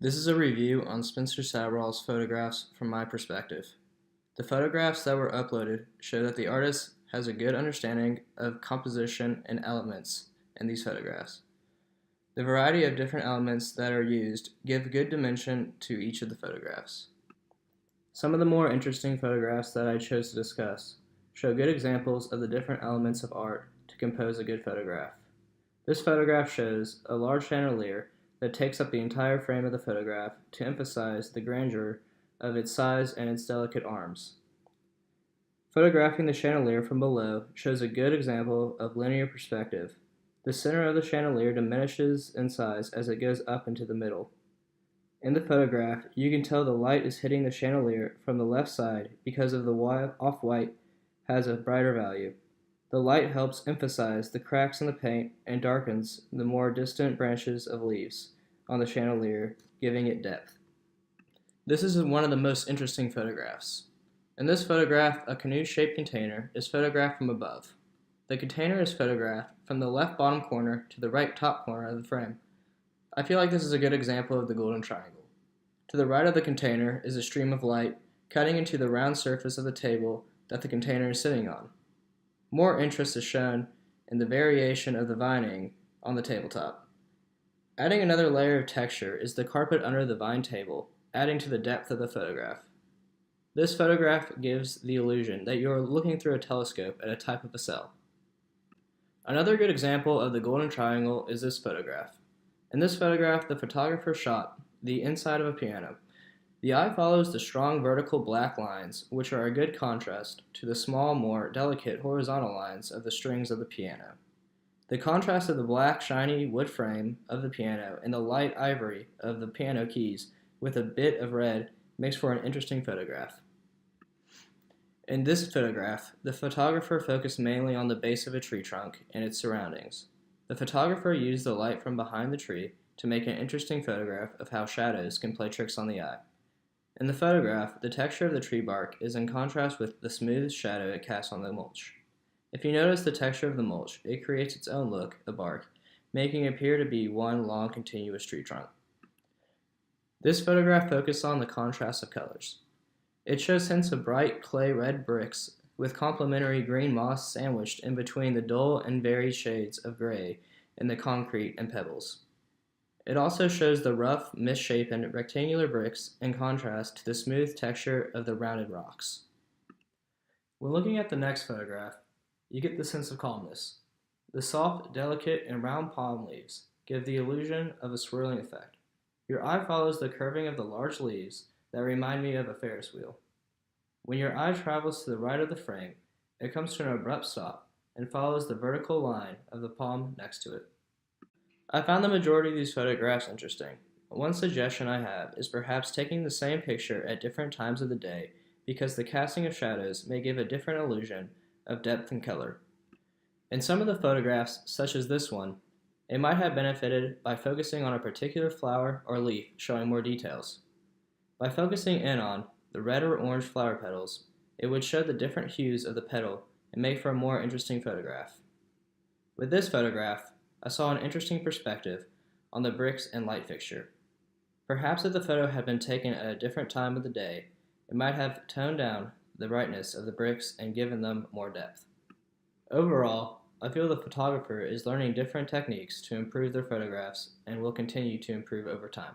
This is a review on Spencer Sabral's photographs from my perspective. The photographs that were uploaded show that the artist has a good understanding of composition and elements in these photographs. The variety of different elements that are used give good dimension to each of the photographs. Some of the more interesting photographs that I chose to discuss show good examples of the different elements of art to compose a good photograph. This photograph shows a large chandelier that takes up the entire frame of the photograph to emphasize the grandeur of its size and its delicate arms. Photographing the chandelier from below shows a good example of linear perspective. The center of the chandelier diminishes in size as it goes up into the middle. In the photograph, you can tell the light is hitting the chandelier from the left side because of the off-white has a brighter value. The light helps emphasize the cracks in the paint and darkens the more distant branches of leaves on the chandelier, giving it depth. This is one of the most interesting photographs. In this photograph, a canoe-shaped container is photographed from above. The container is photographed from the left bottom corner to the right top corner of the frame. I feel like this is a good example of the golden triangle. To the right of the container is a stream of light cutting into the round surface of the table that the container is sitting on. More interest is shown in the variation of the vining on the tabletop. Adding another layer of texture is the carpet under the vine table, adding to the depth of the photograph. This photograph gives the illusion that you are looking through a telescope at a type of a cell. Another good example of the golden triangle is this photograph. In this photograph, the photographer shot the inside of a piano. The eye follows the strong vertical black lines, which are a good contrast to the small, more delicate horizontal lines of the strings of the piano. The contrast of the black, shiny wood frame of the piano and the light ivory of the piano keys with a bit of red makes for an interesting photograph. In this photograph, the photographer focused mainly on the base of a tree trunk and its surroundings. The photographer used the light from behind the tree to make an interesting photograph of how shadows can play tricks on the eye. In the photograph, the texture of the tree bark is in contrast with the smooth shadow it casts on the mulch. If you notice the texture of the mulch, it creates its own look, the bark, making it appear to be one long continuous tree trunk. This photograph focuses on the contrast of colors. It shows hints of bright clay red bricks with complementary green moss sandwiched in between the dull and varied shades of gray in the concrete and pebbles. It also shows the rough, misshapen, rectangular bricks in contrast to the smooth texture of the rounded rocks. When looking at the next photograph, you get the sense of calmness. The soft, delicate, and round palm leaves give the illusion of a swirling effect. Your eye follows the curving of the large leaves that remind me of a Ferris wheel. When your eye travels to the right of the frame, it comes to an abrupt stop and follows the vertical line of the palm next to it. I found the majority of these photographs interesting. One suggestion I have is perhaps taking the same picture at different times of the day because the casting of shadows may give a different illusion of depth and color. In some of the photographs, such as this one, it might have benefited by focusing on a particular flower or leaf showing more details. By focusing in on the red or orange flower petals, it would show the different hues of the petal and make for a more interesting photograph. With this photograph, I saw an interesting perspective on the bricks and light fixture. Perhaps if the photo had been taken at a different time of the day, it might have toned down the brightness of the bricks and given them more depth. Overall, I feel the photographer is learning different techniques to improve their photographs and will continue to improve over time.